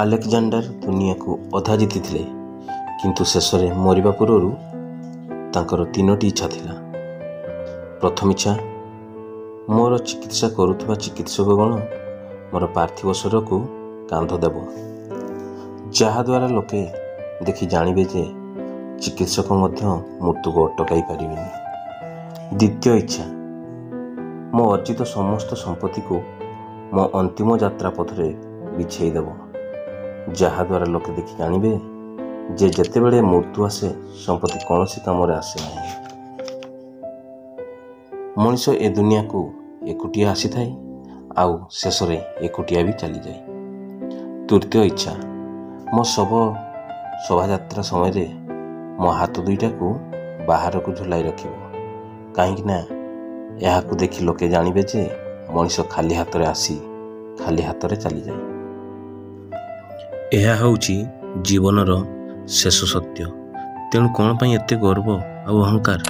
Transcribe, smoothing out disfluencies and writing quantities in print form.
Alexander ଦୁନିଆକୁ ଅଧା ଜିତିଥିଲେ, କିନ୍ତୁ ଶେଷରେ ମରିବା ପୂର୍ବରୁ ତାଙ୍କର 3ଟି ଇଚ୍ଛା ଥିଲା। ପ୍ରଥମ ଇଚ୍ଛା, ମୋର ଚିକିତ୍ସା କରୁଥିବା ଚିକିତ୍ସକଗଣ ମୋର ପାର୍ଥିବ ଶରୀରକୁ କାନ୍ଧ ଦେବ, ଯାହାଦ୍ୱାରା ଲୋକେ ଦେଖି ଜାଣିବେ ଯେ ଚିକିତ୍ସକ ମଧ୍ୟ ମୃତ୍ୟୁକୁ ଅଟକାଇ ପାରିବେନି। ଦ୍ୱିତୀୟ ଇଚ୍ଛା, ମୋ ଅର୍ଜିତ ସମସ୍ତ ସମ୍ପତ୍ତିକୁ ମୋ ଅନ୍ତିମ ଯାତ୍ରା ପଥରେ ବିଛେଇ ଦେବ, ଯାହାଦ୍ୱାରା ଲୋକେ ଦେଖି ଜାଣିବେ ଯେ ଯେତେବେଳେ ମୃତ୍ୟୁ ଆସେ ସମ୍ପତ୍ତି କୌଣସି କାମରେ ଆସେ ନାହିଁ। ମଣିଷ ଏ ଦୁନିଆକୁ ଏକୁଟିଆ ଆସିଥାଏ, ଆଉ ଶେଷରେ ଏକୁଟିଆ ବି ଚାଲିଯାଏ। ତୃତୀୟ ଇଚ୍ଛା, ମୋ ଶୋଭାଯାତ୍ରା ସମୟରେ ମୋ ହାତ ଦୁଇଟାକୁ ବାହାରକୁ ଝୁଲାଇ ରଖିବ, କାହିଁକିନା ଏହାକୁ ଦେଖି ଲୋକେ ଜାଣିବେ ଯେ ମଣିଷ ଖାଲି ହାତରେ ଆସି ଖାଲି ହାତରେ ଚାଲିଯାଏ। ଏହା ହେଉଛି ଜୀବନର ଶେଷ ସତ୍ୟ। ତେଣୁ କ'ଣ ପାଇଁ ଏତେ ଗର୍ବ ଆଉ ଅହଙ୍କାର?